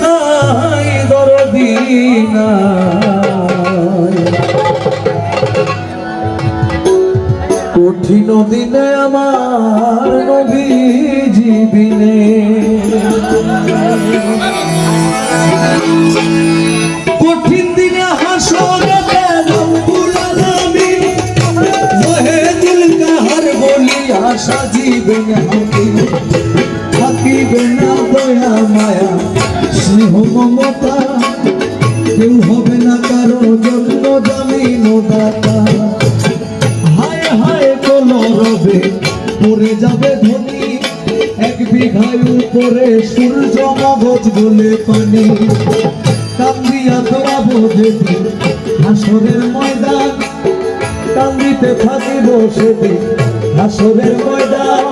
নাই দরদি নাই, কঠিন দিনে আমার নবীজি বিনে, কঠিন দিনে হাসরে রব্বুল আলামিন ওহে দিল কাহার বলিয়া সাজিবেন হাকিম, থাকিবে না দয়া মায়া স্নেহ মমতা, কেউ হবে না কারো জন্য জামিন দাতা। হায় হায় কোন রবে পড়ে যাবে ধনী, এক বিঘায় উপরে সূর্য মগজ গলে পানি, কান্দিয়া তোরা বোঝেবি হাসরের ময়দান, কান্দিতে থাকিব সেদিন হাসরের ময়দান,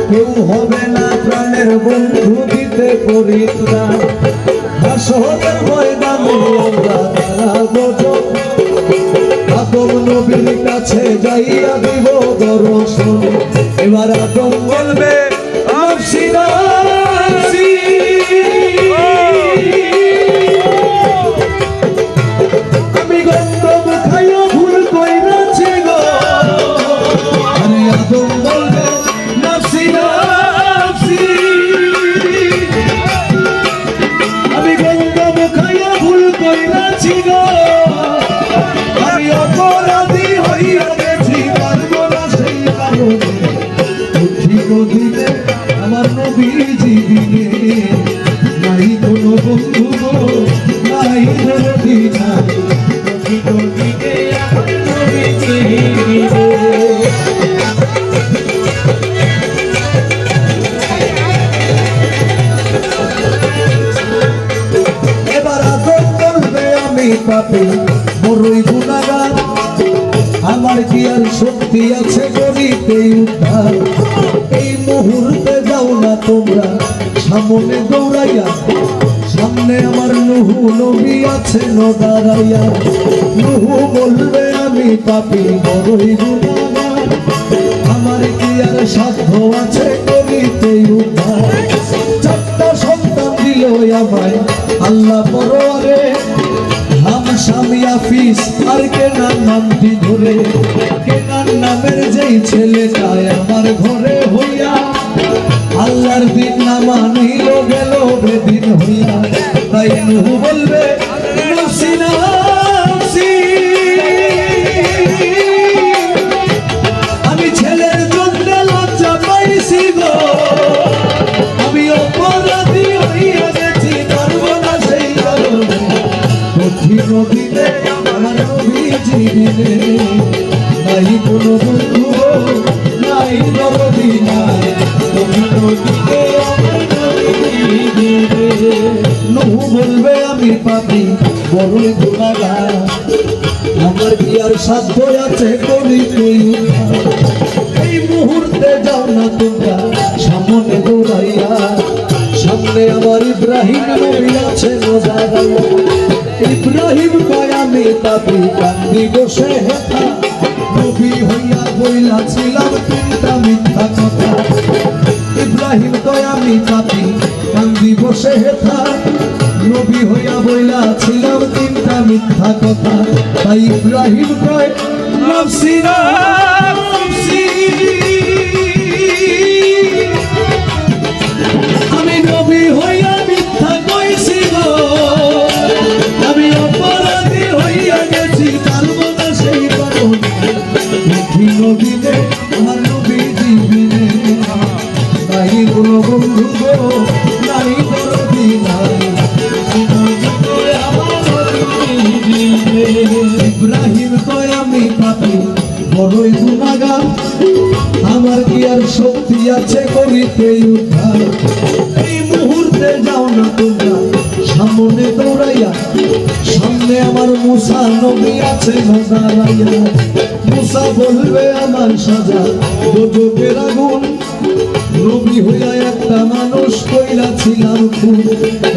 কেউ হবে না প্রাণের বন্ধু দিতে পরিত্রাণ, হাসরের ময়দানে আমরা দাঁড়াবো যখন, আদম নবীর কাছে যাইয়া দিব দর্শন, এবার আদম বলবে নফসি নফসি, আমি গন্ধম খাইয়া ভুল কইরাছি গো, আরে আদম বলবে নফসি নফসি, আমি গন্ধম খাইয়া ভুল কইরাছি গো, আমি অপরাধী হইয়া গেছি, পারবো না সেই কারণে, কঠিন দিনে আমার নবীজি বিনে, নাই কোনো বন্ধু গো, নাই দরদি নাই, কঠিন দিনে আমার নবীজি বিনে। এবার আদম বলবে আমি পাপী বড়ই গুনাহগার, আমার কি আর শক্তি আছে করিতে উদ্ধার, এই মুহূর্তে যাও না তোমরা সামনে দৌড়াইয়া, সামনে আমার নূহ নবী আছে দাঁড়াইয়া, নূহ বলবে আমি পাপী বড়ই গুনাহগার, আমার কি আর সাধ্য আছে করিতে উদ্ধার, চারটা সন্তান দিল আমায় আল্লাহ পরওয়ারে, স্বামী আফিস আর কেনার নামটি ধরে, কেনার নামের যেই ছেলেটা আমার ঘরে হইয়া, আল্লাহর দিন না মানিল গেল বেদিন হইয়া, তাই নূহ বলবে নফসি নফসি, আমি ছেলের জন্য লজ্জা পাইছি গো, আমি অপরাধী হইয়া গেছি, পারবো না সেই কারণে, কঠিন দিনে আমার নবীজি বিনে, নাই কোনো বন্ধু নাই দরদি নাই, কঠিন দিনে আমার নবীজি বিনে। নূহ বলবে আমি পাপী বড়ই গুনাহগার, আমার কি আর সাধ্য আছে করিতে উদ্ধার, এই মুহূর্তে যাও না তোমরা সামনে দৌড়াইয়া, সামনে আমার ইব্রাহিম নবী আছে দাঁড়াইয়া, ইব্রাহিম কয় আমি পাপী কান্দি বসে হেথা, নবী হইয়া বইলাছিলাম তিনটা মিথ্যা কথা, ইব্রাহিম কয় আমি পাপী কান্দি বসে হেথা, নবী হইয়া বইলাছিলাম তিনটা মিথ্যা কথা, তাই ইব্রাহিম কয় নফসি নফসি, আমি নবী হইয়া মিথ্যা কইছি গো, আমি অপরাধী হইয়া গেছি, পারবো না সেই কারণে, কঠিন দিনে আমার নবীজি বিনে, নাই কোনো বন্ধু গো, নাই দরদি নাই, ইব্রাহিম কয় আমি পাপী বড়ই গুনাহগার, আমার কি আর শক্তি আছে করিতে উদ্ধার, এই মুহূর্তে যাও না তোমরা সামনে দৌড়াইয়া, সামনে আমার মুসা নবী আছে দাঁড়াইয়া, মুসা বলবে আমার সাজা গজবের আগুন, নবী হইয়া একটা মানুষ কইরাছিলাম খুন,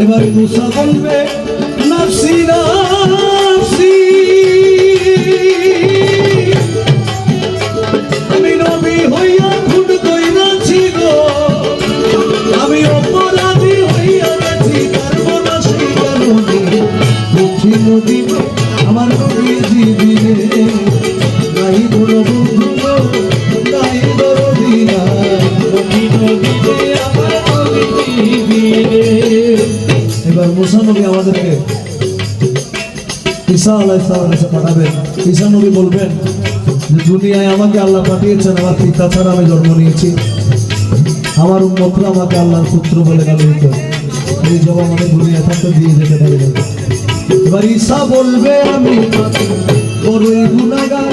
এবার মুসা বলবে নফসি নফসি, আমি নবী হইয়া খুন কইরাছি গো, আমি অপরাধী দিনে আমার নবীজি দিনে নাই কোনো বন্ধু গো, নাই দরদি নাই কঠিন দিনে আমার নবীজি দিনে। এবার মুসা নবী আমাদেরকে ঈসা আলাইহিস সালামের কাছে পাঠাবেন। ঈসা নবী বলবেন যে দুনিয়ায় আমাকে আল্লাহ পাঠিয়েছেন, আমার পিতা ছাড়া আমি জন্ম নিয়েছি, আমার উম্মতরা আমাকে আল্লাহর পুত্র বলে গালিত, এই জবাব আমাদের দুনিয়া থাকতে দিয়ে যেতে পারে না। এবার ঈসা বলবে আমি বড়ই গুনাহগার,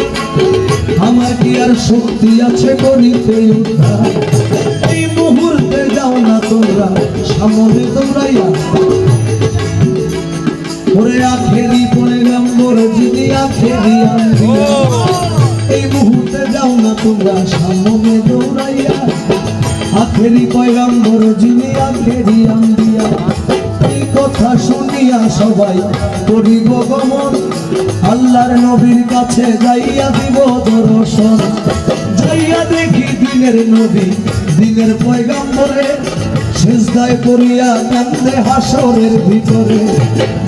আমার কি আর শক্তি আছে করিতে উদ্ধার। এই মুহূর্তে যাও না তোমরা সামনে দৌড়াইয়া, ওরে আখেরি পয়গম্বর যিনি আখেরি আম্বিয়া। এই মুহূর্তে যাও না তোমরা সামনে দৌড়াইয়া, আখেরি পয়গম্বর যিনি আখেরি আম্বিয়া। এই কথা শুনিয়া সবাই করিব গমন, আল্লাহর নবীর কাছে যাইয়া দিব দর্শন। যাইয়া দেখি দিনের নবী দিনের পয়গম্বরে সেজদায় পড়িয়া কান্দে হাসরের ভিতরে।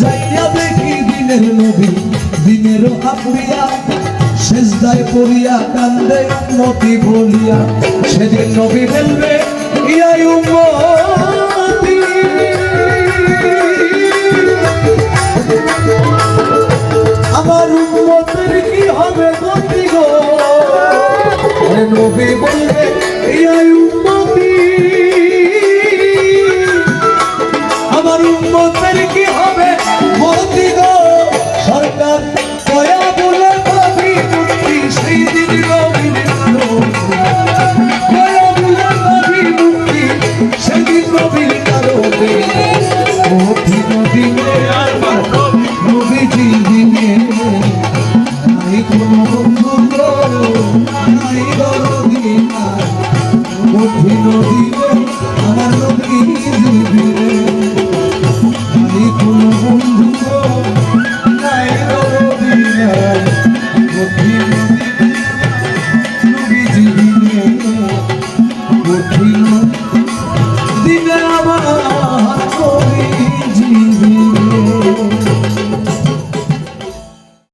যাইয়া দেখি দিনের নবী দিনের আম্বিয়া সেজদায় পড়িয়া কান্দে উম্মতি বলিয়া। সেদিন নবী বলবে ইয়া উম্মতি, আমার উম্মতের কি হবে গতি গো। নবী বলবে ইয়া উম্মতি, আমার উম্মতের কি হবে গতি গো। সরকার কয়া বলে পাবি মুক্তি, সেই দিন নবীর কয়া বলে পাবি মুক্তি, সেদিন নবীর কারণে। কঠিন দিনে আমার নবীজি দিনে নাই কোনো বন্ধু গো, নাই দরদি নাই কঠিন দিনে আমার নবীজি দিনে নাই কোনো বন্ধু গো, নাই দরদি নাই কঠিন দিনে নবীজি দিনে কঠিন